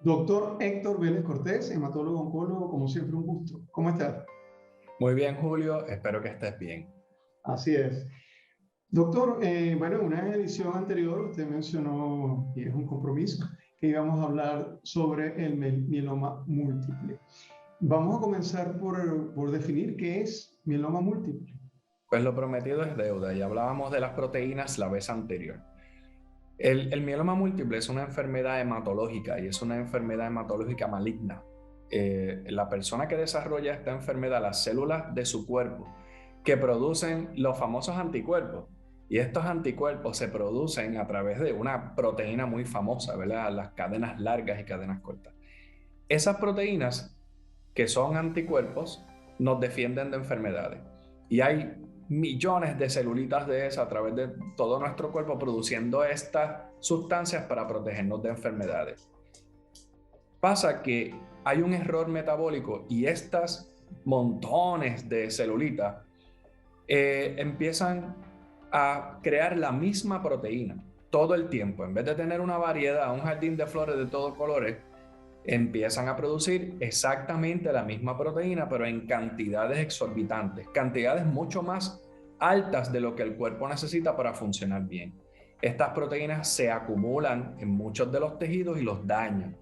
Doctor Héctor Vélez Cortés, hematólogo oncólogo, como siempre un gusto. ¿Cómo está? Muy bien, Julio, espero que estés bien. Así es. Doctor, bueno, en una edición anterior usted mencionó, y es un compromiso, que íbamos a hablar sobre el mieloma múltiple. Vamos a comenzar por definir qué es mieloma múltiple. Pues lo prometido es deuda y hablábamos de las proteínas la vez anterior. El mieloma múltiple es una enfermedad hematológica y es una enfermedad hematológica maligna. La persona que desarrolla esta enfermedad, las células de su cuerpo, que producen los famosos anticuerpos, y estos anticuerpos se producen a través de una proteína muy famosa, ¿verdad? Las cadenas largas y cadenas cortas. Esas proteínas que son anticuerpos nos defienden de enfermedades. Y hay millones de celulitas de esas a través de todo nuestro cuerpo produciendo estas sustancias para protegernos de enfermedades. Pasa que hay un error metabólico y estas montones de celulitas empiezan a crear la misma proteína todo el tiempo. En vez de tener una variedad, un jardín de flores de todos colores, empiezan a producir exactamente la misma proteína, pero en cantidades exorbitantes, cantidades mucho más altas de lo que el cuerpo necesita para funcionar bien. Estas proteínas se acumulan en muchos de los tejidos y los dañan.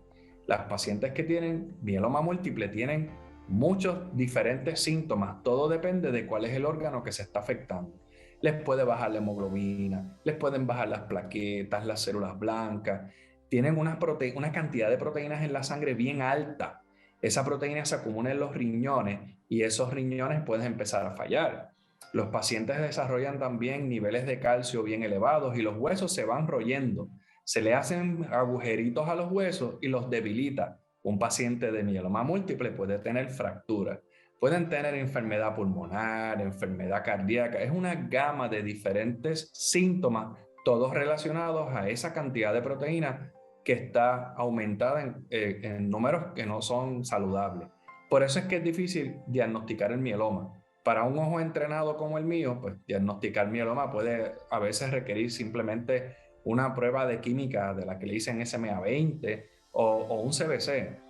Las pacientes que tienen mieloma múltiple tienen muchos diferentes síntomas, todo depende de cuál es el órgano que se está afectando. Les puede bajar la hemoglobina, les pueden bajar las plaquetas, las células blancas, tienen una cantidad de proteínas en la sangre bien alta. Esa proteína se acumula en los riñones y esos riñones pueden empezar a fallar. Los pacientes desarrollan también niveles de calcio bien elevados y los huesos se van royendo. Se le hacen agujeritos a los huesos y los debilita. Un paciente de mieloma múltiple puede tener fracturas, pueden tener enfermedad pulmonar, enfermedad cardíaca. Es una gama de diferentes síntomas, todos relacionados a esa cantidad de proteínas que está aumentada en números que no son saludables. Por eso es que es difícil diagnosticar el mieloma. Para un ojo entrenado como el mío, pues diagnosticar mieloma puede a veces requerir simplemente una prueba de química de la que le dicen SMA-20 o un CBC.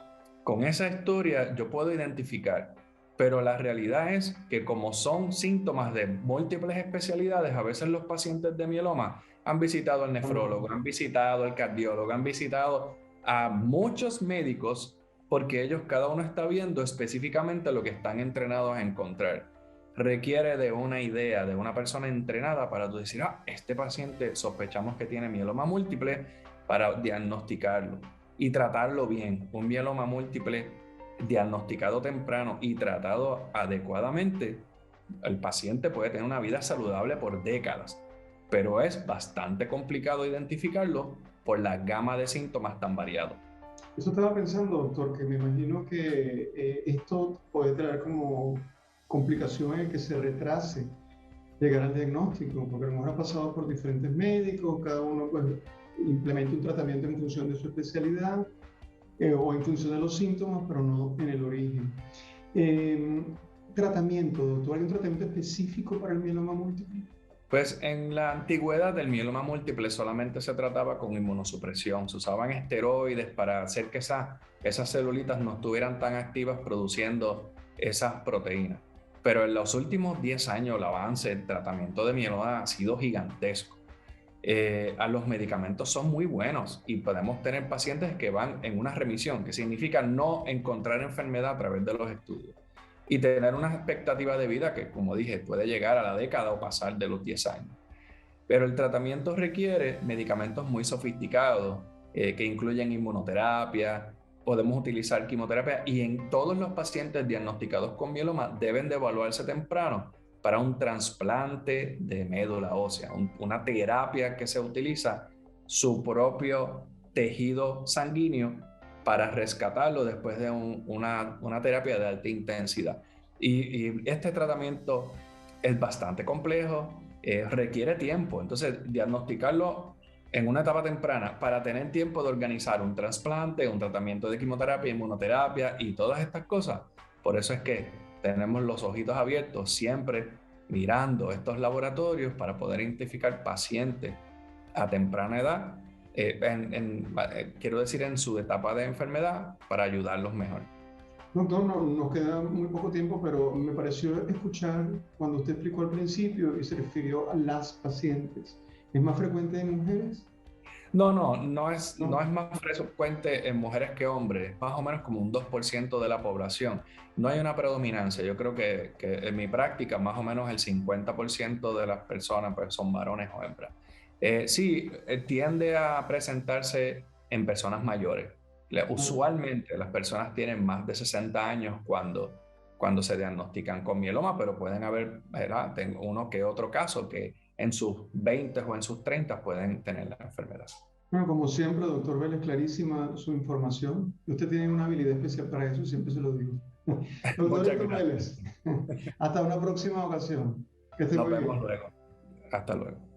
Con esa historia yo puedo identificar, pero la realidad es que como son síntomas de múltiples especialidades, a veces los pacientes de mieloma han visitado al nefrólogo, han visitado al cardiólogo, han visitado a muchos médicos porque ellos cada uno está viendo específicamente lo que están entrenados a encontrar. Requiere de una idea, de una persona entrenada para tú decir, este paciente sospechamos que tiene mieloma múltiple para diagnosticarlo y tratarlo bien. Un mieloma múltiple diagnosticado temprano y tratado adecuadamente, el paciente puede tener una vida saludable por décadas, pero es bastante complicado identificarlo por la gama de síntomas tan variados. Eso estaba pensando, doctor, que me imagino que esto puede traer como complicación el que se retrase llegar al diagnóstico, porque a lo mejor ha pasado por diferentes médicos, cada uno pues implementa un tratamiento en función de su especialidad o en función de los síntomas, pero no en el origen. Eh, Tratamiento, doctor, ¿hay un tratamiento específico para el mieloma múltiple? Pues en la antigüedad del mieloma múltiple solamente se trataba con inmunosupresión, se usaban esteroides para hacer que esas celulitas no estuvieran tan activas produciendo esas proteínas. Pero en los últimos 10 años el avance del tratamiento de mieloma ha sido gigantesco. A los medicamentos son muy buenos y podemos tener pacientes que van en una remisión, que significa no encontrar enfermedad a través de los estudios y tener una expectativa de vida que, como dije, puede llegar a la década o pasar de los 10 años. Pero el tratamiento requiere medicamentos muy sofisticados que incluyen inmunoterapia, podemos utilizar quimioterapia y en todos los pacientes diagnosticados con mieloma deben de evaluarse temprano para un trasplante de médula ósea, una terapia que se utiliza su propio tejido sanguíneo para rescatarlo después de una terapia de alta intensidad. Y este tratamiento es bastante complejo, requiere tiempo. Entonces, diagnosticarlo en una etapa temprana para tener tiempo de organizar un trasplante, un tratamiento de quimioterapia, inmunoterapia y todas estas cosas. Por eso es que tenemos los ojitos abiertos siempre mirando estos laboratorios para poder identificar pacientes a temprana edad quiero decir, en su etapa de enfermedad para ayudarlos mejor. Doctor, no, nos queda muy poco tiempo, pero me pareció escuchar cuando usted explicó al principio y se refirió a las pacientes. ¿Es más frecuente en mujeres? No No. es más frecuente en mujeres que hombres, más o menos como un 2% de la población. No hay una predominancia. Yo creo que en mi práctica más o menos el 50% de las personas pues, son varones o hembras. Sí, tiende a presentarse en personas mayores. Ah, Usualmente las personas tienen más de 60 años cuando se diagnostican con mieloma, pero pueden haber, ¿verdad? Tengo uno que otro caso que en sus 20 o en sus 30 pueden tener la enfermedad. bueno, como siempre, doctor Vélez, clarísima su información. Usted tiene una habilidad especial para eso, siempre se lo digo. Doctor Muchas Héctor gracias. Vélez, hasta una próxima ocasión. Que esté Nos muy vemos bien. luego. Hasta luego.